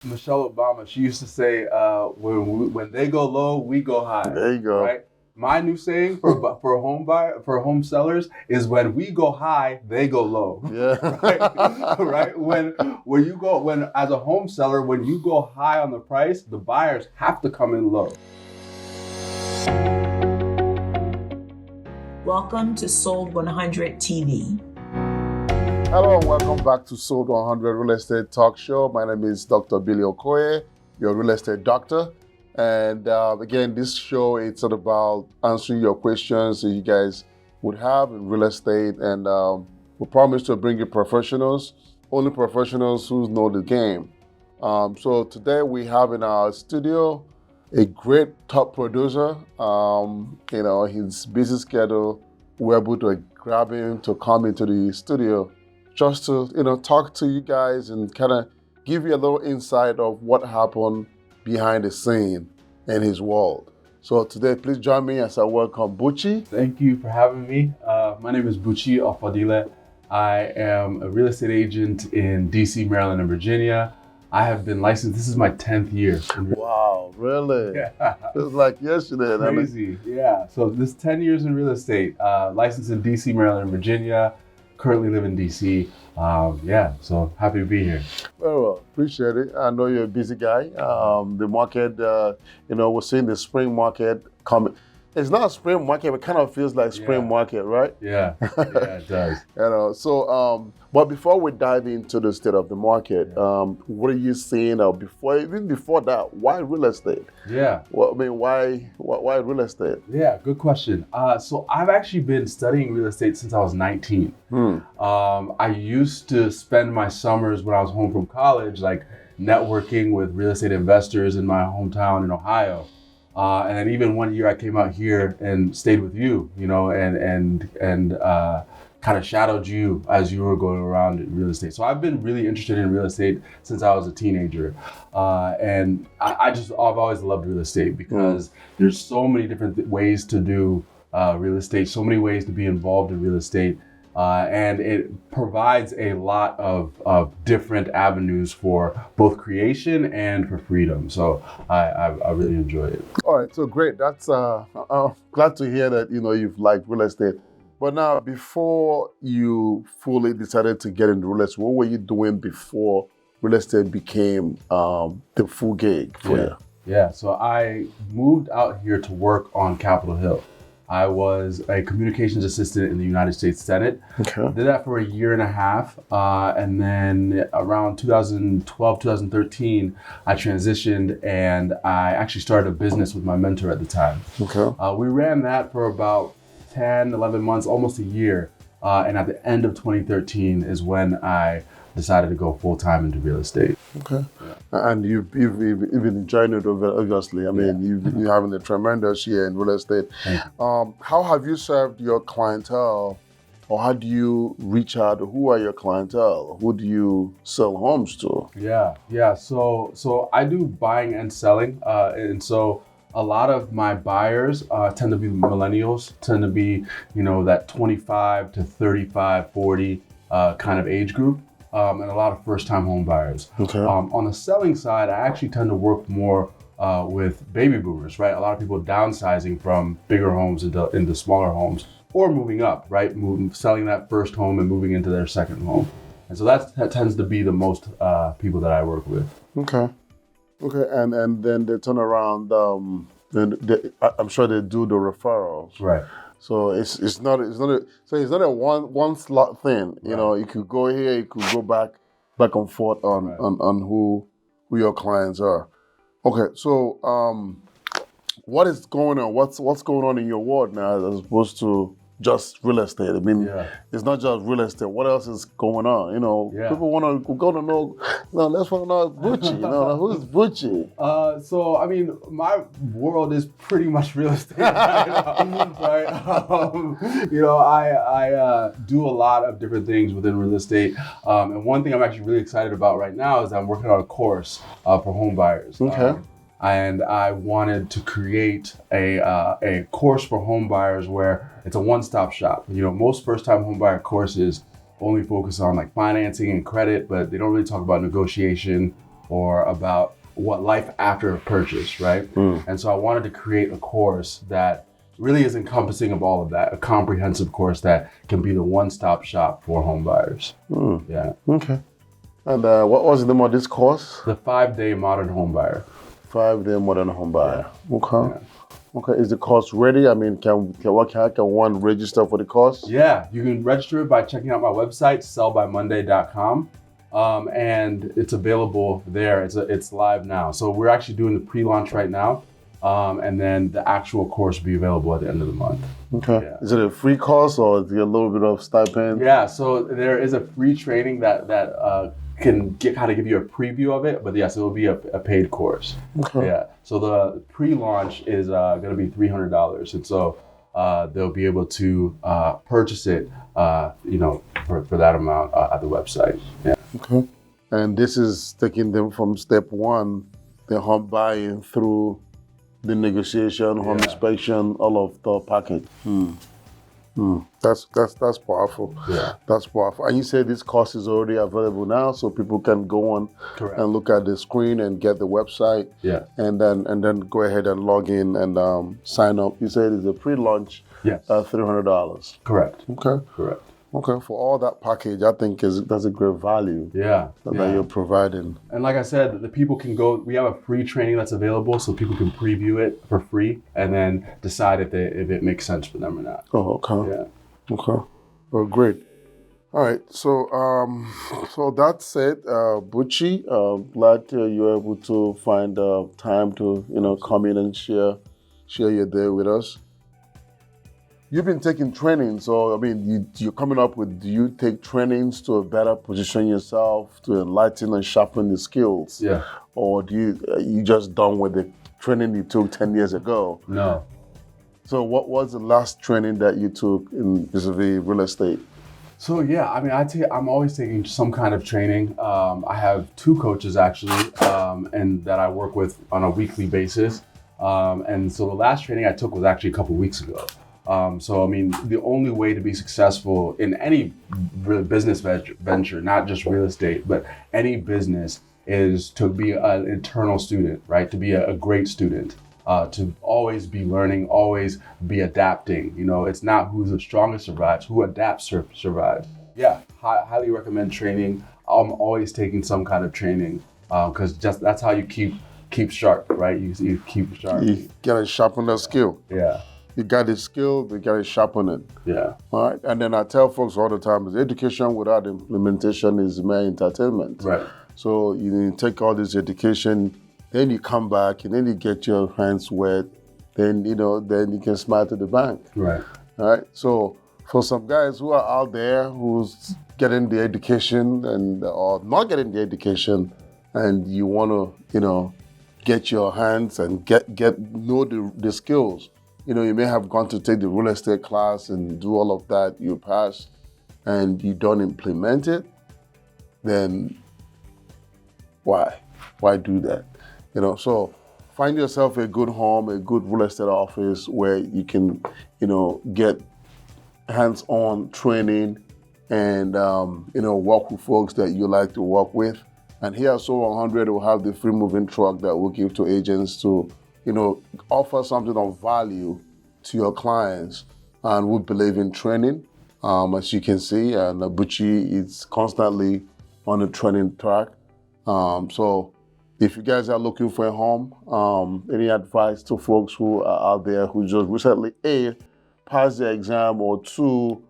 Michelle Obama, she used to say, when they go low, we go high. There you go. Right. My new saying for home sellers is when we go high, they go low. Yeah. Right. When as a home seller, when you go high on the price, the buyers have to come in low. Welcome to Sold 100 TV. Hello and welcome back to Sold 100 Real Estate Talk Show. My name is Dr. Billy Okoye, your real estate doctor. And again, this show, it's all about answering your questions that you guys would have in real estate. And we promise to bring you professionals, only professionals who know the game. So today we have in our studio a great top producer. His busy schedule, we're able to grab him to come into the studio just to, talk to you guys and kind of give you a little insight of what happened behind the scene in his world. So today, please join me as I welcome Buchi. Thank you for having me. My name is Buchi Ofadile. I am a real estate agent in DC, Maryland, and Virginia. I have been licensed. This is my 10th year. Wow, really? Yeah. Feels like yesterday. Crazy. Yeah. So this 10 years in real estate, licensed in DC, Maryland, and Virginia. Currently live in DC. So happy to be here. Very well, appreciate it. I know you're a busy guy. The market, we're seeing the spring market coming. It's not a spring market, but it kind of feels like spring market, right? Yeah, it does. But before we dive into the state of the market, what are you seeing? Even before that, why real estate? Yeah. Well, I mean, why real estate? Yeah, good question. So I've actually been studying real estate since I was 19. I used to spend my summers when I was home from college, like networking with real estate investors in my hometown in Ohio. And then even one year I came out here and stayed with you, and kind of shadowed you as you were going around real estate. So I've been really interested in real estate since I was a teenager. And I've always loved real estate because there's so many different ways to do real estate, so many ways to be involved in real estate. And it provides a lot of different avenues for both creation and for freedom. So I really enjoy it. All right, so great. That's glad to hear that you've liked real estate. But now, before you fully decided to get into real estate, what were you doing before real estate became the full gig for you? Yeah, so I moved out here to work on Capitol Hill. I was a communications assistant in the United States Senate. Okay. Did that for a year and a half. And then around 2012, 2013, I transitioned and I actually started a business with my mentor at the time. Okay. We ran that for about 10, 11 months, almost a year. And at the end of 2013 is when I decided to go full-time into real estate. Okay. Yeah. And you've been enjoying it, obviously. I mean, you're having a tremendous year in real estate. How have you served your clientele, or how do you reach out? Who are your clientele? Who do you sell homes to? Yeah. So I do buying and selling. And so a lot of my buyers tend to be millennials, tend to be, that 25 to 35, 40 kind of age group. And a lot of first-time home buyers. Okay. On the selling side, I actually tend to work more with baby boomers, right? A lot of people downsizing from bigger homes into smaller homes, or moving up, right? Selling that first home and moving into their second home. And so that tends to be the most people that I work with. Okay. And then they turn around. I'm sure they do the referrals. Right. So it's not a one slot thing. You could go here, you could go back and forth on who your clients are. Okay, so what is going on? What's going on in your world now as opposed to just real estate? I mean, It's not just real estate. What else is going on? People want to go to know. Let's want to know Buchi. Who's Buchi? So I mean, my world is pretty much real estate, right? I do a lot of different things within real estate, and one thing I'm actually really excited about right now is I'm working on a course for home buyers. Okay. And I wanted to create a course for home buyers where it's a one-stop shop. Most first-time home buyer courses only focus on like financing and credit, but they don't really talk about negotiation or about what life after a purchase, right? And so I wanted to create a course that really is encompassing of all of that, a comprehensive course that can be the one-stop shop for home buyers. Yeah. Okay. And what was the name of this course? The 5-day modern home buyer. 5-day modern home buyer. Yeah. Okay. Yeah. Okay. Is the course ready? I mean, can one register for the course? Yeah, you can register it by checking out my website, sellbymonday.com. And it's available there. It's live now. So we're actually doing the pre-launch right now. And then the actual course will be available at the end of the month. Okay. Yeah. Is it a free course or is it a little bit of stipend? Yeah, so there is a free training that can kind of give you a preview of it, but yes, it will be a paid course. Okay. Yeah. So the pre-launch is going to be $300, and so they'll be able to purchase it, for that amount at the website. Yeah. Okay. And this is taking them from step one, the home buying through the negotiation, home inspection, all of the package. That's powerful. Yeah. That's powerful. And you said this course is already available now, so people can go on Correct. and look at the screen and get the website. Yeah. And then go ahead and log in and sign up. You said it's a pre-launch. Yes. $300. Correct. Okay. Correct. Okay. For all that package, I think that's a great value. Yeah. That you're providing. And like I said, the people can go, we have a free training that's available so people can preview it for free and then decide if it makes sense for them or not. Oh, okay. Yeah. Okay. Well, great. All right. So that's it. Buchi, glad you're able to find time to, come in and share your day with us. You've been taking training, so I mean, you're coming up with. Do you take trainings to better position yourself, to enlighten and sharpen your skills? Yeah. Or do you just done with the training you took 10 years ago? No. So what was the last training that you took in vis-a-vis real estate? So yeah, I mean, I'm always taking some kind of training. I have 2 coaches actually, and that I work with on a weekly basis. And so the last training I took was actually a couple weeks ago. So, I mean, the only way to be successful in any business venture, not just real estate, but any business, is to be an internal student, right? To be a great student, to always be learning, always be adapting. It's not who's the strongest survives, who adapts survives. Yeah, highly recommend training. I'm always taking some kind of training because that's how you keep sharp, right? You keep sharp. You gotta sharpen that skill. Yeah. You got the skill, you got to sharpen it. Yeah. All right. And then I tell folks all the time, is education without implementation is mere entertainment. Right. So you take all this education, then you come back and then you get your hands wet, then you can smile to the bank. Right. All right. So for some guys who are out there who's getting the education or not getting the education, and you want to, get your hands and know the skills. You may have gone to take the real estate class and do all of that, you pass, and you don't implement it, then why? Why do that? So find yourself a good home, a good real estate office where you can, get hands-on training and, work with folks that you like to work with. And here at Soul 100, we'll have the free moving truck that will give to agents to offer something of value to your clients, and we believe in training. As you can see, and Buchi is constantly on the training track. So if you guys are looking for a home, any advice to folks who are out there who just recently, A, passed the exam, or 2,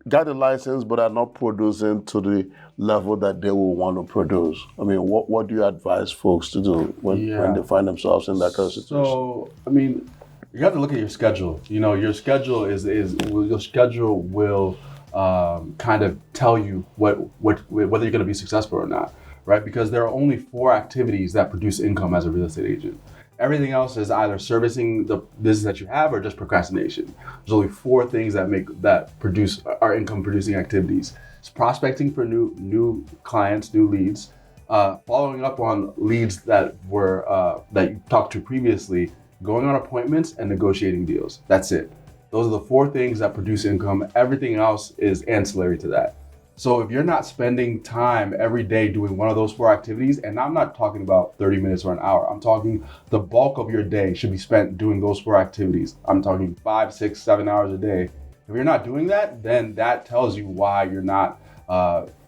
got the license but are not producing to the level that they will want to produce? I mean, what do you advise folks to do when they find themselves in that kind of situation? So, I mean, you have to look at your schedule. Your schedule your schedule will kind of tell you whether you're going to be successful or not, right? Because there are only 4 activities that produce income as a real estate agent. Everything else is either servicing the business that you have or just procrastination. There's only 4 things that produce our income producing activities. It's prospecting for new clients, new leads, following up on leads that you talked to previously, going on appointments, and negotiating deals. That's it. Those are the 4 things that produce income. Everything else is ancillary to that. So if you're not spending time every day doing one of those 4 activities, and I'm not talking about 30 minutes or an hour, I'm talking the bulk of your day should be spent doing those 4 activities. I'm talking 5, 6, 7 hours a day. If you're not doing that, then that tells you why you're not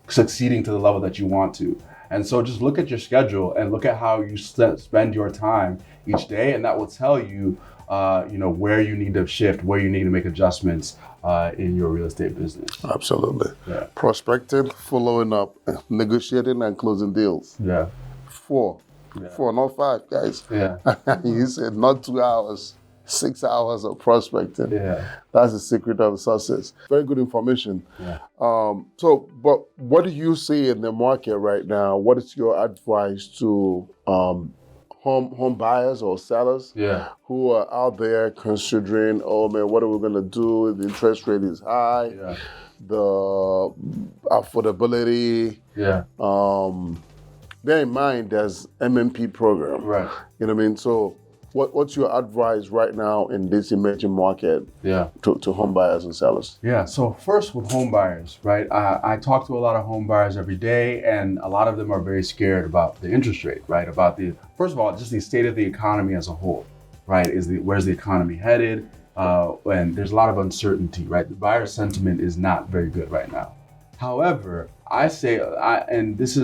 succeeding to the level that you want to. And so just look at your schedule and look at how you spend your time each day, and that will tell you, where you need to shift, where you need to make adjustments in your real estate business. Absolutely. Yeah. Prospecting, following up, negotiating, and closing deals. Yeah. 4. Yeah. 4, not 5, guys. Yeah. You said not 2 hours, 6 hours of prospecting. Yeah. That's the secret of success. Very good information. Yeah. But what do you see in the market right now? What is your advice to home buyers or sellers who are out there considering, oh man, what are we gonna do? The interest rate is high, the affordability. Bear in mind there's MMP program. Right. You know what I mean? So what's your advice right now in this emerging market to home buyers and sellers? Yeah, so first with home buyers, right? I talk to a lot of home buyers every day, and a lot of them are very scared about the interest rate, right? About first of all, just the state of the economy as a whole, right? Where's the economy headed? And there's a lot of uncertainty, right? The buyer sentiment is not very good right now. However, I'll say this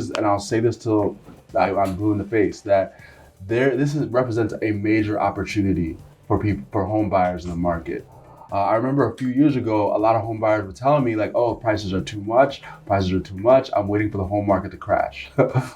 till I'm blue in the face, that represents a major opportunity for home buyers in the market. I remember a few years ago, a lot of home buyers were telling me like, oh, prices are too much, I'm waiting for the home market to crash,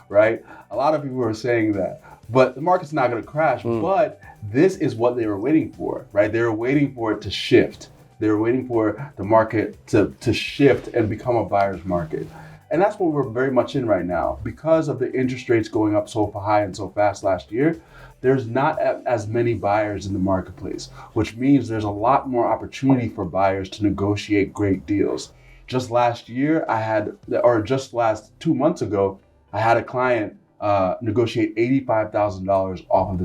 right? A lot of people were saying that, but the market's not gonna crash, but this is what they were waiting for, right? They were waiting for it to shift. They were waiting for the market to shift and become a buyer's market. And that's what we're very much in right now. Because of the interest rates going up so high and so fast last year, there's not as many buyers in the marketplace, which means there's a lot more opportunity for buyers to negotiate great deals. Just last 2 months ago, I had a client negotiate $85,000 off of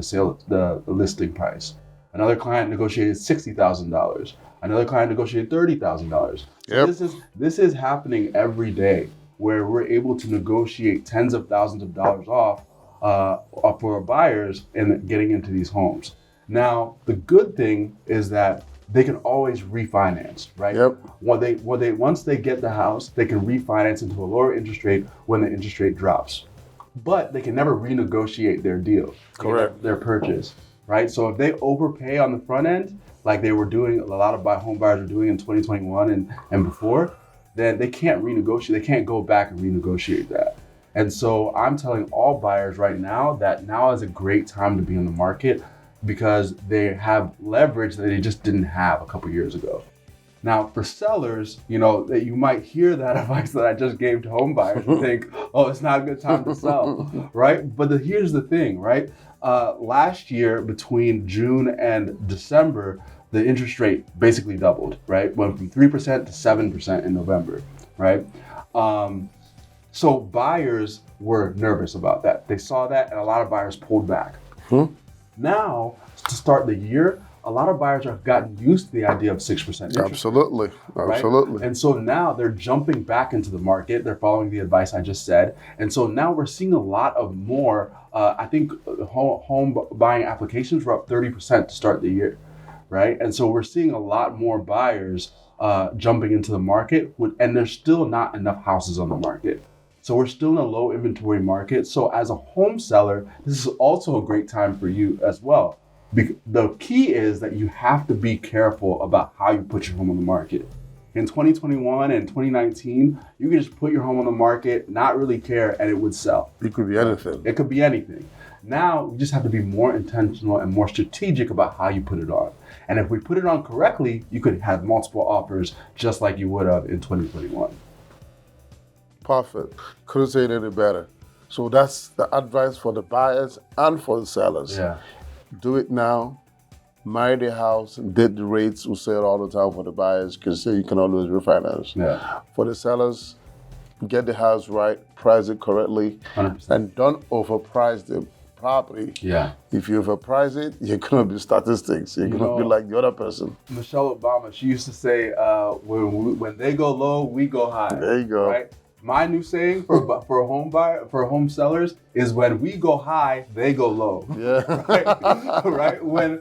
the listing price. Another client negotiated $60,000. Another client negotiated $30,000. Yep. So this is happening every day, where we're able to negotiate tens of thousands of dollars off for buyers and getting into these homes. Now, the good thing is that they can always refinance, right? Yep. Once they get the house, they can refinance into a lower interest rate when the interest rate drops. But they can never renegotiate their deal, correct, their purchase, right? So if they overpay on the front end, like they were doing, a lot of home buyers were doing in 2021 and before, then they can't renegotiate. They can't go back and renegotiate that. And so I'm telling all buyers right now that now is a great time to be in the market, because they have leverage that they just didn't have a couple years ago. Now, for sellers, that you might hear that advice that I just gave to home buyers and think, oh, it's not a good time to sell, right? But here's the thing, right? Last year, between June and December, the interest rate basically doubled, right? Went from 3% to 7% in November, right? So buyers were nervous about that. They saw that, and a lot of buyers pulled back. Now, to start the year, a lot of buyers have gotten used to the idea of 6% interest. Absolutely. Right? And so now they're jumping back into the market. They're following the advice I just said. And so now we're seeing a lot of more, I think home buying applications were up 30% to start the year, right? And so we're seeing a lot more buyers jumping into the market, and there's still not enough houses on the market. So we're still in a low inventory market. So as a home seller, this is also a great time for you as well. The key is that you have to be careful about how you put your home on the market. In 2021 and 2019, you could just put your home on the market, not really care, and it would sell. It could be anything. It could be anything. Now, you just have to be more intentional and more strategic about how you put it on. And if we put it on correctly, you could have multiple offers just like you would have in 2021. Perfect. Couldn't say it any better. So that's the advice for the buyers and for the sellers. Yeah. Do it now. Marry the house, did the rates. We say it all the time for the buyers, because you can always refinance. Yeah. For the sellers, get the house right, price it correctly, 100%. and don't overprice the property. Yeah. If you overprice it, you're gonna be statistics. You're gonna be like the other person. Michelle Obama, she used to say, when they go low, we go high. There you go. Right? My new saying for home sellers is when we go high, they go low. Yeah. Right? When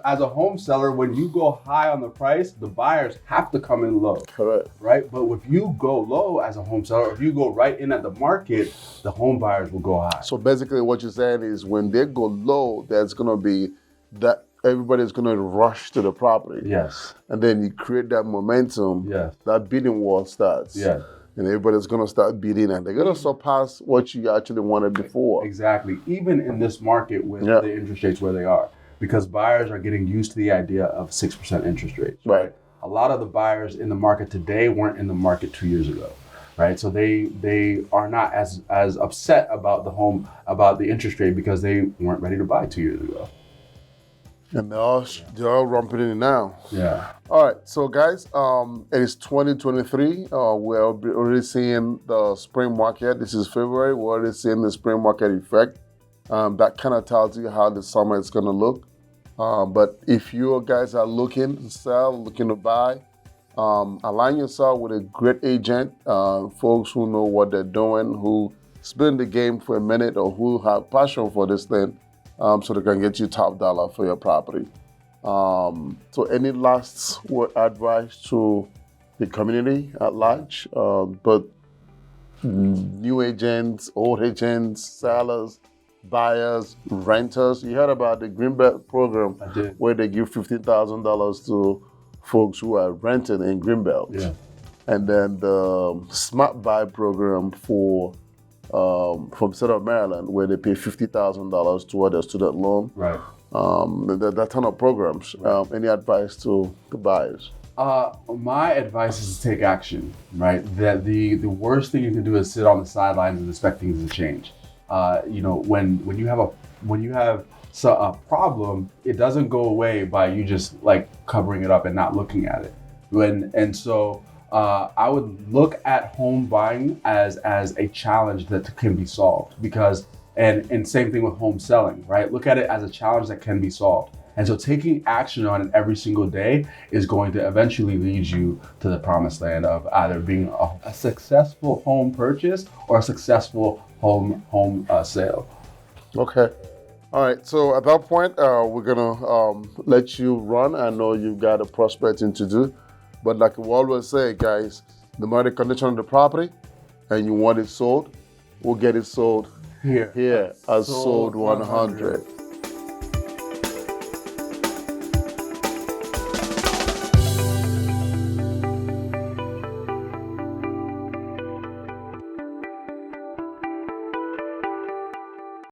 as a home seller, when you go high on the price, the buyers have to come in low. Correct. Right? But if you go low as a home seller, if you go right in at the market, the home buyers will go high. So basically what you're saying is when they go low, there's gonna be that everybody's gonna rush to the property. Yes. And then you create that momentum. Yes. That bidding war starts. Yes. And everybody's gonna start bidding, and they're gonna surpass what you actually wanted before. Exactly. Even in this market with the interest rates where they are, because buyers are getting used to the idea of 6% interest rates. Right. A lot of the buyers in the market today weren't in the market 2 years ago. Right. So they are not as upset about the interest rate because they weren't ready to buy 2 years ago. And they're all rumping in now. Yeah. All right, so guys, it is 2023. We're already seeing the spring market. This is February. We're already seeing the spring market effect. That kind of tells you how the summer is going to look. But if you guys are looking to sell, looking to buy, align yourself with a great agent, folks who know what they're doing, who's been in the game for a minute or who have passion for this thing, so they can get you top dollar for your property. So any last word advice to the community at large, but new agents, old agents, sellers, buyers, renters? You heard about the Greenbelt program. I did. Where they give $15,000 to folks who are renting in Greenbelt. Yeah. And then the Smart Buy program for from the state of Maryland, where they pay $50,000 toward their student loan. Right. That ton of programs. Right. Any advice to the buyers? My advice is to take action. Right. That the worst thing you can do is sit on the sidelines and expect things to change. When you have a problem, it doesn't go away by you just like covering it up and not looking at it. So I would look at home buying as a challenge that can be solved, because and same thing with home selling, right? Look at it as a challenge that can be solved. And so taking action on it every single day is going to eventually lead you to the promised land of either being a successful home purchase or a successful home sale. Okay. All right. So at that point, we're gonna let you run. I know you've got a prospecting to do, but like we always say, guys, no matter the condition of the property, and you want it sold, we'll get it sold here at Sold 100.